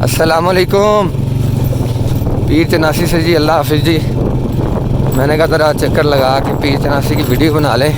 अस्सलामुअलैकुम पीर चनासी से जी, अल्लाह हाफिज़ जी। मैंने कहा ज़रा चक्कर लगा के पीर चनासी की वीडियो बना लें।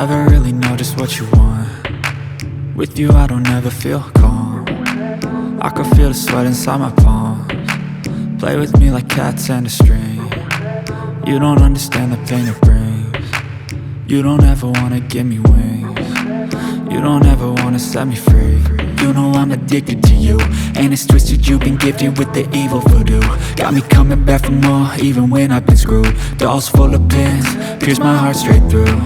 Never really know just what you want. With you I don't ever feel calm. I can feel the sweat inside my palms. Play with me like cats and a string. You don't understand the pain it brings. You don't ever wanna give me wings. You don't ever wanna set me free. You know I'm addicted to you, and it's twisted, you've been gifted with the evil voodoo. Got me coming back for more, even when I've been screwed. Dolls full of pins, pierce my heart straight through.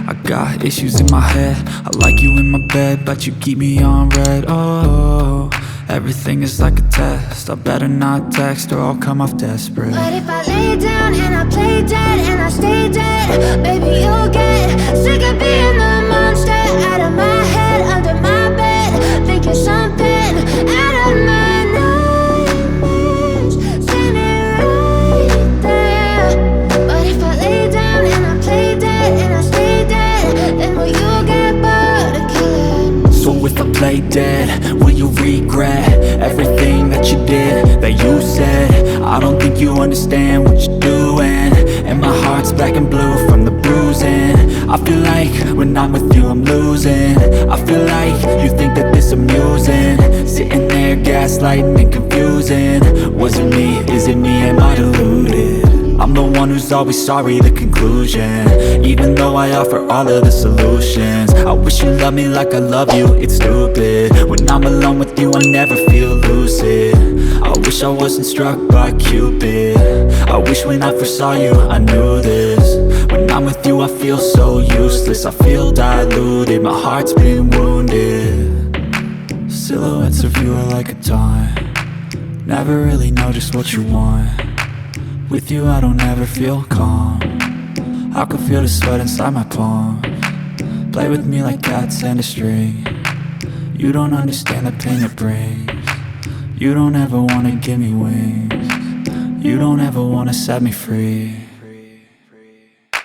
I got issues in my head, I like you in my bed, but you keep me on red. Oh, everything is like a test, I better not text or I'll come off desperate. But if I lay down and I play dead and I stay dead, baby you'll get sick of being the monster out of my head, under my bed, thinking something out of my nightmares, standing right there. But if I lay down and I play dead and I stay dead, then will you get bored of killing me? So if I play dead, will you regret everything that you did, that you said? I don't think you understand what you're doing, and my heart's black and blue from the bruising. I feel like when I'm with you I'm losing. I feel like you think that this amusing, sitting there gaslighting and confusing. Was it me? Is it me? Am I deluded? I'm the one who's always sorry, the conclusion, even though I offer all of the solutions. I wish you loved me like I love you, it's stupid. When I'm alone with you I never feel lucid. I wish I wasn't struck by Cupid. I wish when I first saw you I knew this. When I'm with you I feel so useless, I feel diluted, my heart's been wounded. Silhouettes of you are like a taunt. Never really know just what you want. With you I don't ever feel calm. I can feel the sweat inside my palms. Play with me like cats and a string. You don't understand the pain it brings. You don't ever wanna give me wings. You don't ever wanna set me free.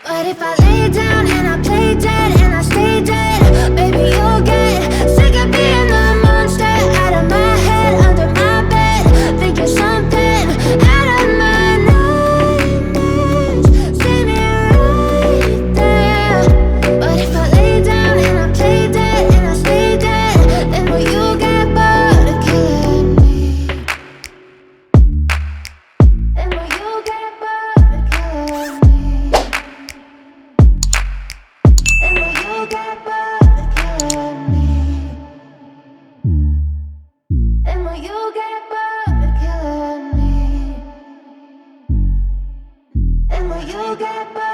But if I lay down and I play dead and I stay dead, baby you'll get sick of being the monster out of my head, under my bed, thinking something out of my nightmares, standing right there. But if I lay down and I play dead and I stay dead, then will you get bored of killing me? Then will you get bored of killing me? And will you get bored of killing me? And will you get bored of killing me? And will you get bored?